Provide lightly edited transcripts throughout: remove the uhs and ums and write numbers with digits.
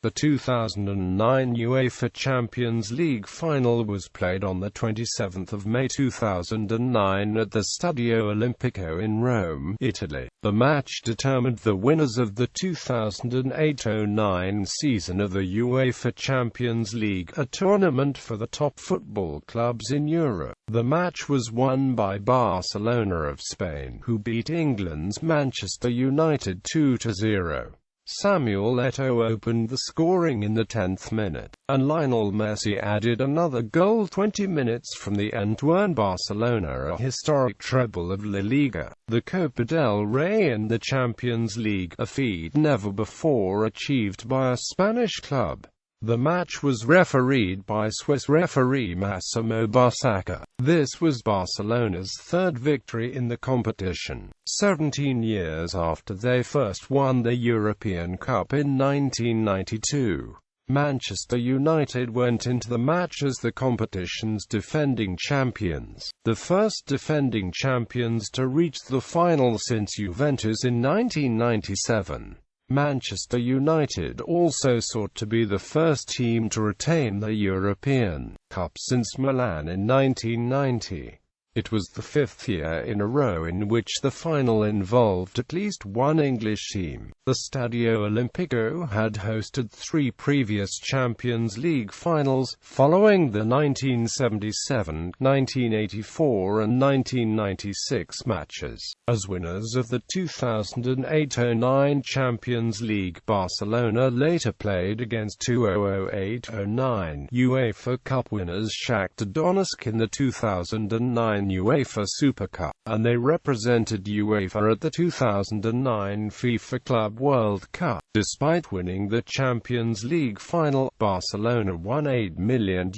The 2009 UEFA Champions League Final was played on the 27th of May 2009 at the Stadio Olimpico in Rome, Italy. The match determined the winners of the 2008-09 season of the UEFA Champions League, a tournament for the top football clubs in Europe. The match was won by Barcelona of Spain, who beat England's Manchester United 2-0. Samuel Eto'o opened the scoring in the 10th minute, and Lionel Messi added another goal 20 minutes from the end to earn Barcelona a historic treble of La Liga, the Copa del Rey and the Champions League, a feat never before achieved by a Spanish club. The match was refereed by Swiss referee Massimo Busacca. This was Barcelona's third victory in the competition, 17 years after they first won the European Cup in 1992. Manchester United went into the match as the competition's defending champions, the first defending champions to reach the final since Juventus in 1997. Manchester United also sought to be the first team to retain the European Cup since Milan in 1990. It was the fifth year in a row in which the final involved at least one English team. The Stadio Olimpico had hosted 3 previous Champions League finals, following the 1977, 1984 and 1996 matches. As winners of the 2008-09 Champions League, Barcelona later played against 2008-09 UEFA Cup winners Shakhtar Donetsk in the 2009 UEFA Super Cup, and they represented UEFA at the 2009 FIFA Club World Cup. Despite winning the Champions League final, Barcelona won €8 million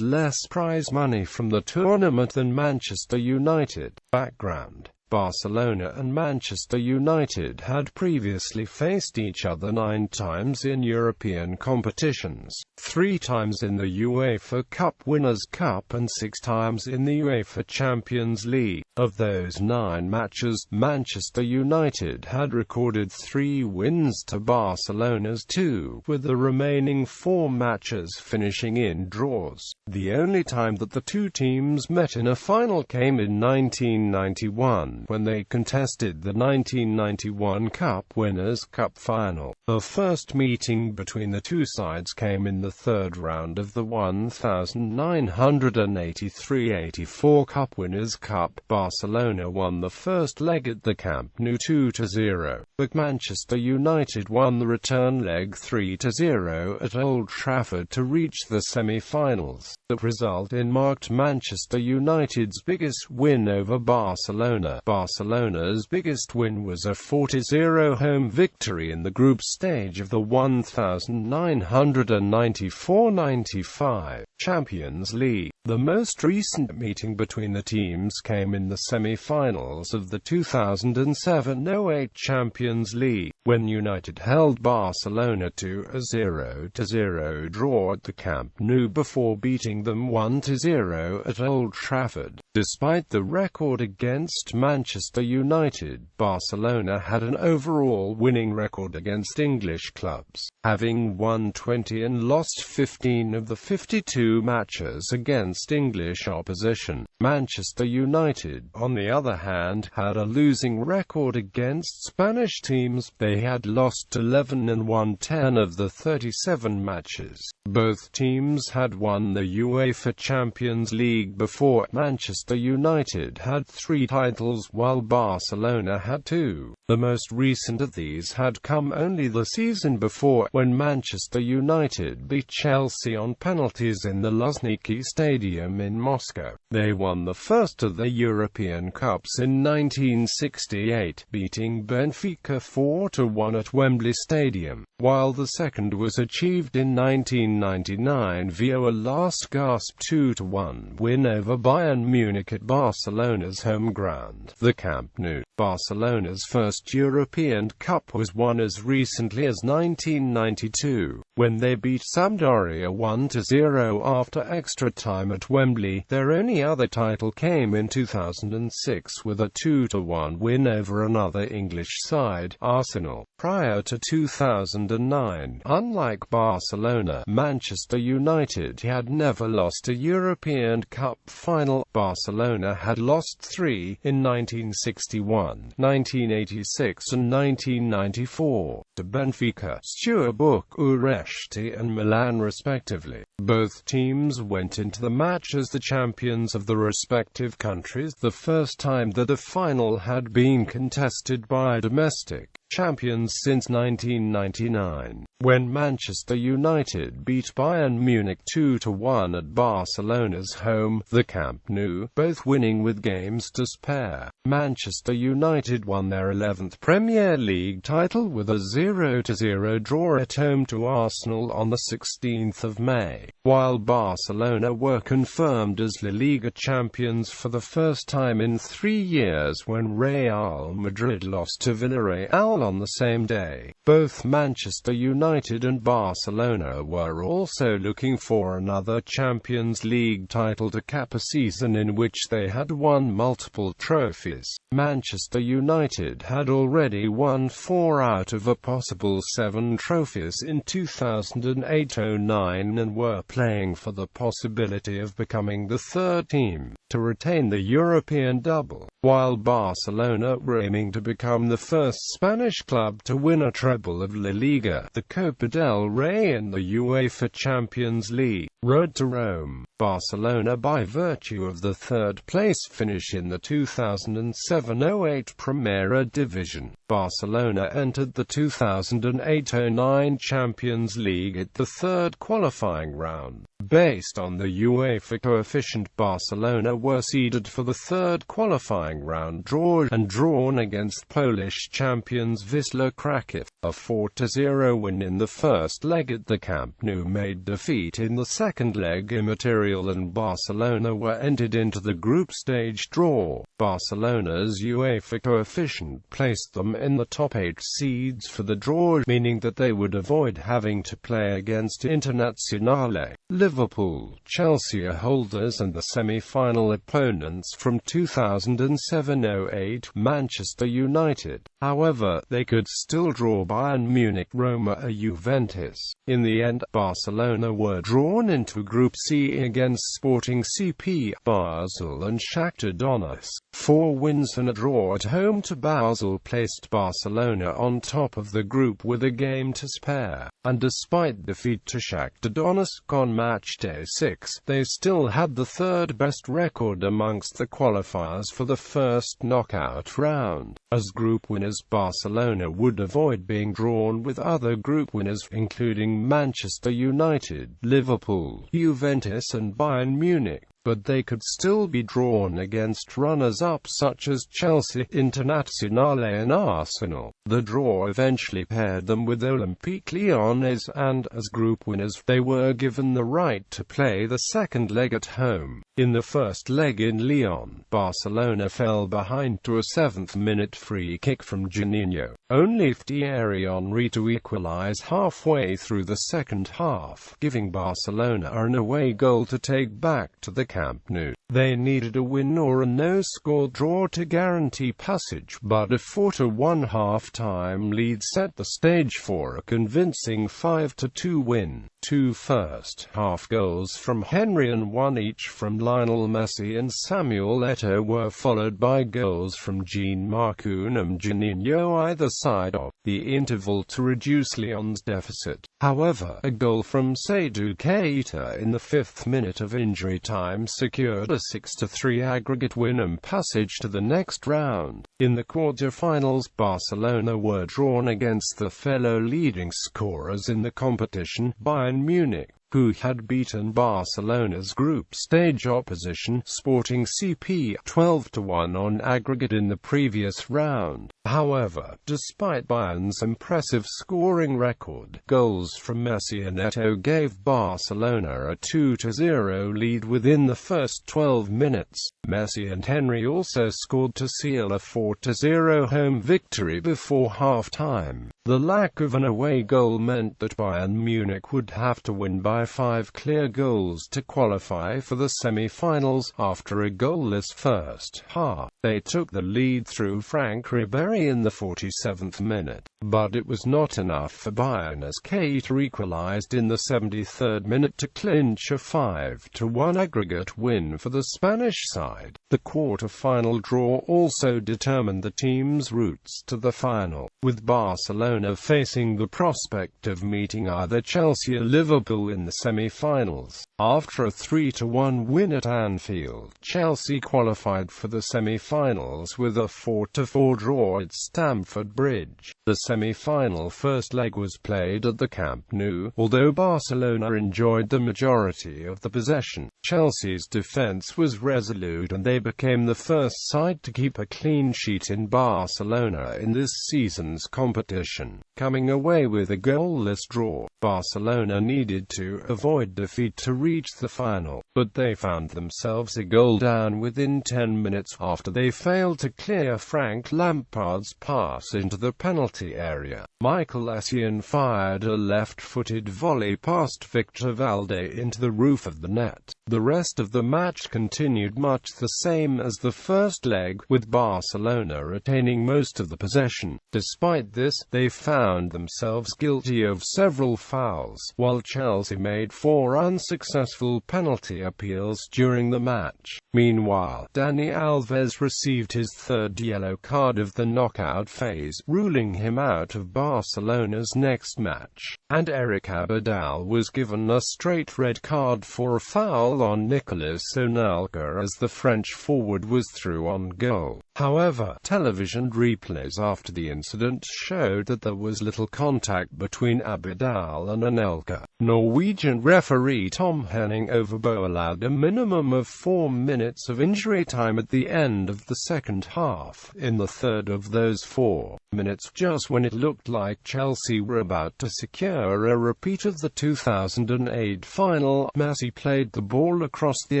less prize money from the tournament than Manchester United. Background: Barcelona and Manchester United had previously faced each other 9 times in European competitions, 3 times in the UEFA Cup Winners' Cup and 6 times in the UEFA Champions League. Of those 9 matches, Manchester United had recorded 3 wins to Barcelona's 2, with the remaining 4 matches finishing in draws. The only time that the two teams met in a final came in 1991, when they contested the 1991 Cup Winners' Cup final. The first meeting between the two sides came in the third round of the 1983-84 Cup Winners' Cup. Barcelona won the first leg at the Camp Nou 2-0, but Manchester United won the return leg 3-0 at Old Trafford to reach the semi-finals. That result marked Manchester United's biggest win over Barcelona. Barcelona's biggest win was a 4-0 home victory in the group stage of the 1994-95 Champions League. The most recent meeting between the teams came in the semi-finals of the 2007-08 Champions League, when United held Barcelona to a 0-0 draw at the Camp Nou before beating them 1-0 at Old Trafford. Despite the record against Manchester United, Barcelona had an overall winning record against English clubs, having won 20 and lost 15 of the 52 matches against English opposition. Manchester United, on the other hand, had a losing record against Spanish teams. They had lost 11 and won 10 of the 37 matches. Both teams had won the UEFA Champions League before. Manchester United had 3 titles while Barcelona had 2. The most recent of these had come only the season before, when Manchester United beat Chelsea on penalties in the Luzhniki Stadium in Moscow. They won the first of the European Cups in 1968, beating Benfica 4-1 at Wembley Stadium, while the second was achieved in 1999 via a last-gasp 2-1 win over Bayern Munich at Barcelona's home ground, the Camp Nou. Barcelona's first European Cup was won as recently as 1992, when they beat Sampdoria 1-0 after extra time at Wembley. Their only other title came in 2006 with a 2-1 win over another English side, Arsenal. Prior to 2009, unlike Barcelona, Manchester United had never lost a European Cup final. Barcelona had lost 3, in 1961, 1986 and 1994, to Benfica, Steaua Bucuresti and Milan respectively. Both teams went into the match as the champions of the respective countries, the first time that a final had been contested by domestic champions since 1999, when Manchester United beat Bayern Munich 2-1 at Barcelona's home, the Camp Nou, both winning with games to spare. Manchester United won their 11th Premier League title with a 0-0 draw at home to Arsenal on the 16th of May, while Barcelona were confirmed as La Liga champions for the first time in 3 years when Real Madrid lost to Villarreal on the same day. Both Manchester United and Barcelona were also looking for another Champions League title to cap a season in which they had won multiple trophies. Manchester United had already won 4 out of a possible 7 trophies in 2008-09 and were playing for the possibility of becoming the third team to retain the European double, while Barcelona were aiming to become the first Spanish club to win a treble of La Liga, the Copa del Rey and the UEFA Champions League. Road to Rome. Barcelona, by virtue of the third-place finish in the 2007-08 Primera Division, Barcelona entered the 2008-09 Champions League at the third qualifying round. Based on the UEFA coefficient, Barcelona were seeded for the third qualifying round draw and drawn against Polish champions Wisła Kraków. A 4-0 win in the first leg at the Camp Nou made defeat in the second leg immaterial, and Barcelona were entered into the group stage draw. Barcelona's UEFA coefficient placed them in the top 8 seeds for the draw, meaning that they would avoid having to play against Internazionale, Liverpool, Chelsea holders, and the semi-final opponents from 2007-08, Manchester United. However, they could still draw Bayern Munich, Roma or Juventus. In the end, Barcelona were drawn into Group C against Sporting CP, Basel and Shakhtar Donetsk. 4 wins and a draw at home to Basel placed Barcelona on top of the group with a game to spare, and despite defeat to Shakhtar Donetsk on match day 6, they still had the third best record amongst the qualifiers for the first knockout round. As group winners, Barcelona would avoid being drawn with other group winners, including Manchester United, Liverpool, Juventus and Bayern Munich, but they could still be drawn against runners-up such as Chelsea, Internazionale and Arsenal. The draw eventually paired them with Olympique Lyonnais, and, as group winners, they were given the right to play the second leg at home. In the first leg in Lyon, Barcelona fell behind to a 7th-minute free kick from Juninho, only for Thierry Henry to equalize halfway through the second half, giving Barcelona an away goal to take back to the Camp Nou. They needed a win or a no-score draw to guarantee passage, but a 4-1 half-time lead set the stage for a convincing 5-2 win. 2 first-half goals from Henry and 1 each from Lionel Messi and Samuel Eto'o were followed by goals from Jean-Marc Huyn and Juninho either side of the interval to reduce Lyon's deficit. However, a goal from Seydou Keita in the 5th minute of injury time secured a 6-3 aggregate win and passage to the next round. In the quarterfinals, Barcelona were drawn against the fellow leading scorers in the competition, Bayern Munich, who had beaten Barcelona's group stage opposition, Sporting CP, 12-1 on aggregate in the previous round. However, despite Bayern's impressive scoring record, goals from Messi and Eto'o gave Barcelona a 2-0 lead within the first 12 minutes. Messi and Henry also scored to seal a 4-0 home victory before half-time. The lack of an away goal meant that Bayern Munich would have to win by by 5 clear goals to qualify for the semi-finals. After a goalless first half, they took the lead through Franck Ribéry in the 47th minute, but it was not enough for Bayern as Keita equalized in the 73rd minute to clinch a 5-1 aggregate win for the Spanish side. The quarter-final draw also determined the team's routes to the final, with Barcelona facing the prospect of meeting either Chelsea or Liverpool in the semi-finals. After a 3-1 win at Anfield, Chelsea qualified for the semi-finals with a 4-4 draw at Stamford Bridge. The semi-final first leg was played at the Camp Nou. Although Barcelona enjoyed the majority of the possession, Chelsea's defense was resolute and they became the first side to keep a clean sheet in Barcelona in this season's competition. Coming away with a goalless draw, Barcelona needed to avoid defeat to reach the final, but they found themselves a goal down within 10 minutes after they failed to clear Frank Lampard's pass into the penalty area. Michael Essien fired a left-footed volley past Victor Valde into the roof of the net. The rest of the match continued much the same as the first leg, with Barcelona retaining most of the possession. Despite this, they found themselves guilty of several fouls, while Chelsea made 4 unsuccessful penalty appeals during the match. Meanwhile, Dani Alves received his 3rd yellow card of the knockout phase, ruling him out of Barcelona's next match, and Eric Abidal was given a straight red card for a foul on Nicolas Anelka as the French forward was through on goal. However, television replays after the incident showed that there was little contact between Abidal and Anelka. Norwegian referee Tom Henning Overbo allowed a minimum of 4 minutes of injury time at the end of the second half. In the third of those 4 minutes, just when it looked like Chelsea were about to secure a repeat of the 2008 final, Messi played the ball across the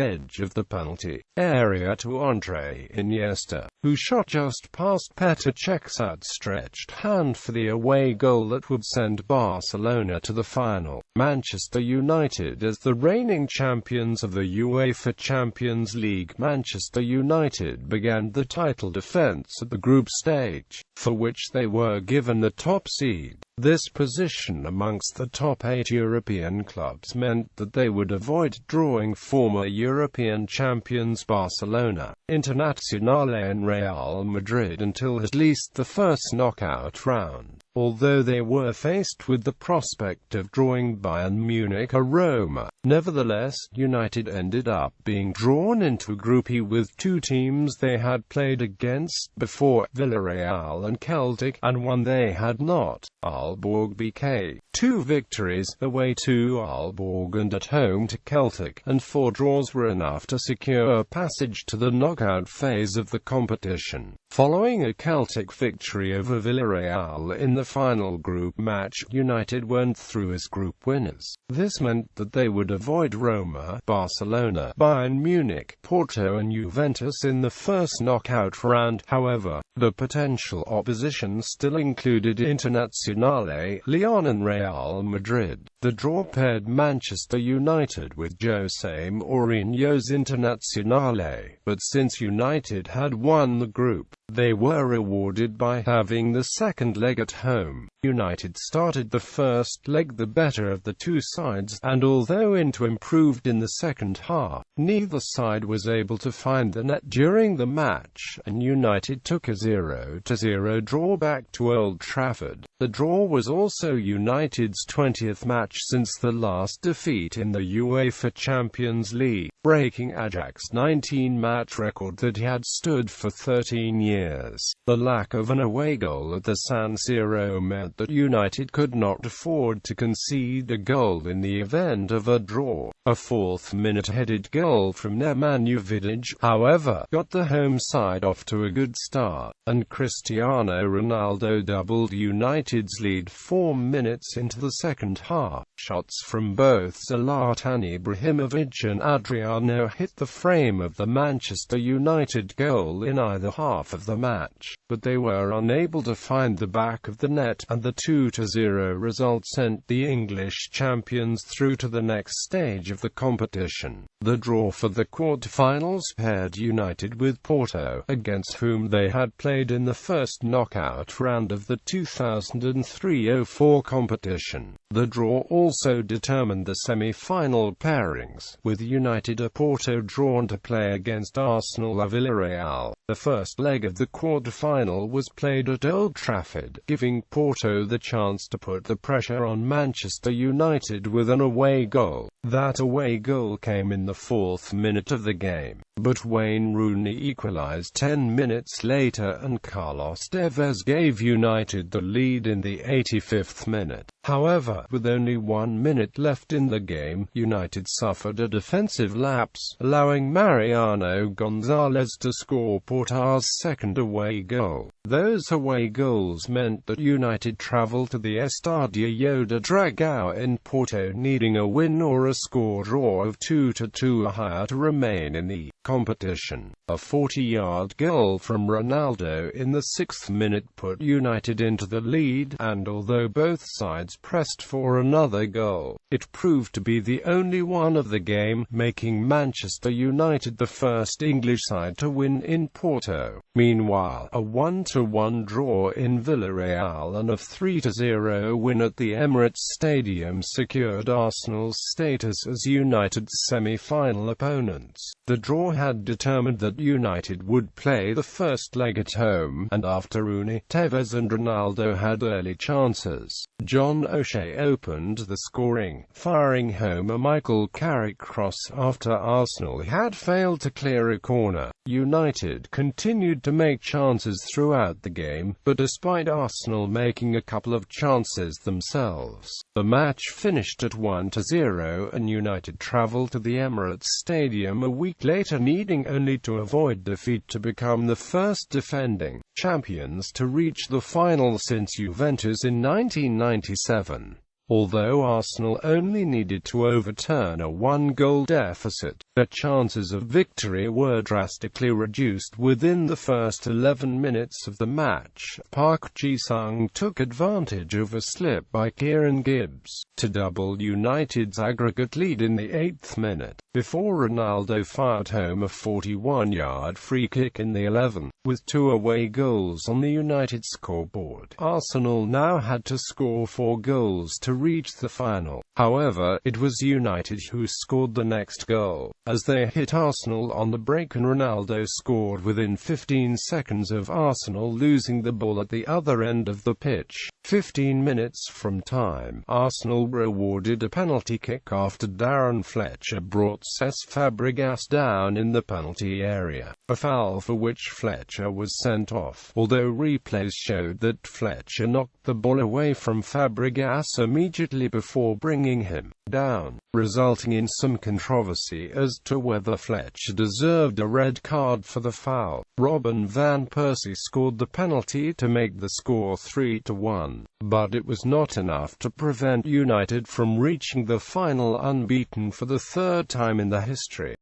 edge of the penalty area to Andrea Iniesta, who shot just past Petr Cech's outstretched hand for the away goal that would send Barcelona to the final. Manchester United, as the reigning champions of the UEFA Champions League, Manchester United began the title defence at the group stage, for which they were given the top seed. This position amongst the top 8 European clubs meant that they would avoid drawing former European champions Barcelona, Internazionale and Real Madrid until at least the first knockout round. Although they were faced with the prospect of drawing Bayern Munich or Roma, nevertheless, United ended up being drawn into Group E with 2 teams they had played against before, Villarreal and Celtic, and one they had not, Aalborg BK. 2 victories, away to Aalborg and at home to Celtic, and 4 draws were enough to secure passage to the knockout phase of the competition. Following a Celtic victory over Villarreal in the final group match, United went through as group winners. This meant that they would avoid Roma, Barcelona, Bayern Munich, Porto and Juventus in the first knockout round. However, the potential opposition still included Internazionale, Lyon and Real Madrid. The draw paired Manchester United with Jose Mourinho's Internazionale, but since United had won the group, they were rewarded by having the second leg at home. United started the first leg the better of the 2 sides, and although Inter improved in the second half, neither side was able to find the net during the match, and United took a 0-0 draw back to Old Trafford. The draw was also United's 20th match since the last defeat in the UEFA Champions League, breaking Ajax's 19-match record that had stood for 13 years. The lack of an away goal at the San Siro meant that United could not afford to concede a goal in the event of a draw. A fourth-minute headed goal from Nemanja Vidic, however, got the home side off to a good start, and Cristiano Ronaldo doubled United's lead 4 minutes into the second half. Shots from both Zlatan Ibrahimovic and Adriano hit the frame of the Manchester United goal in either half of the match, but they were unable to find the back of the net, and the 2-0 result sent the English champions through to the next stage of the competition. The draw for the quarterfinals paired United with Porto, against whom they had played in the first knockout round of the 2003-04 competition. The draw also determined the semi-final pairings, with United-Porto drawn to play against Arsenal of Villarreal. The first leg of the quarter-final was played at Old Trafford, giving Porto the chance to put the pressure on Manchester United with an away goal. That away goal came in the 4th minute of the game, but Wayne Rooney equalised 10 minutes later and Carlos Tevez gave United the lead in the 85th minute. However, with only 1 minute left in the game, United suffered a defensive lapse, allowing Mariano Gonzalez to score Porto's second away goal. Those away goals meant that United travelled to the Estadio de Dragao in Porto needing a win or a score draw of 2-2 or higher to remain in the competition. A 40-yard goal from Ronaldo in the 6th minute put United into the lead, and although both sides pressed for another goal, it proved to be the only one of the game, making Manchester United the first English side to win in Porto. Meanwhile, a 1-1 draw in Villarreal and a 3-0 win at the Emirates Stadium secured Arsenal's status as United's semi-final opponents. The draw had determined that United would play the first leg at home, and after Rooney, Tevez and Ronaldo had early chances, John O'Shea opened the scoring, firing home a Michael Carrick cross after Arsenal had failed to clear a corner. United continued to make chances throughout the game, but despite Arsenal making a couple of chances themselves, the match finished at 1-0 and United travelled to the Emirates Stadium a week later, needing only to avoid defeat to become the first defending champions to reach the final since Juventus in 1997. Although Arsenal only needed to overturn a 1-goal deficit, their chances of victory were drastically reduced within the first 11 minutes of the match. Park Ji-sung took advantage of a slip by Kieran Gibbs to double United's aggregate lead in the 8th minute, before Ronaldo fired home a 41-yard free kick in the 11th. With 2 away goals on the United scoreboard, Arsenal now had to score 4 goals to reach the final. However, it was United who scored the next goal, as they hit Arsenal on the break and Ronaldo scored within 15 seconds of Arsenal losing the ball at the other end of the pitch. 15 minutes from time, Arsenal were awarded a penalty kick after Darren Fletcher brought Cesc Fabregas down in the penalty area, a foul for which Fletcher was sent off, although replays showed that Fletcher knocked the ball away from Fabregas immediately before bringing him down, resulting in some controversy as to whether Fletcher deserved a red card for the foul. Robin van Persie scored the penalty to make the score 3-1, but it was not enough to prevent United from reaching the final unbeaten for the 3rd time in their history.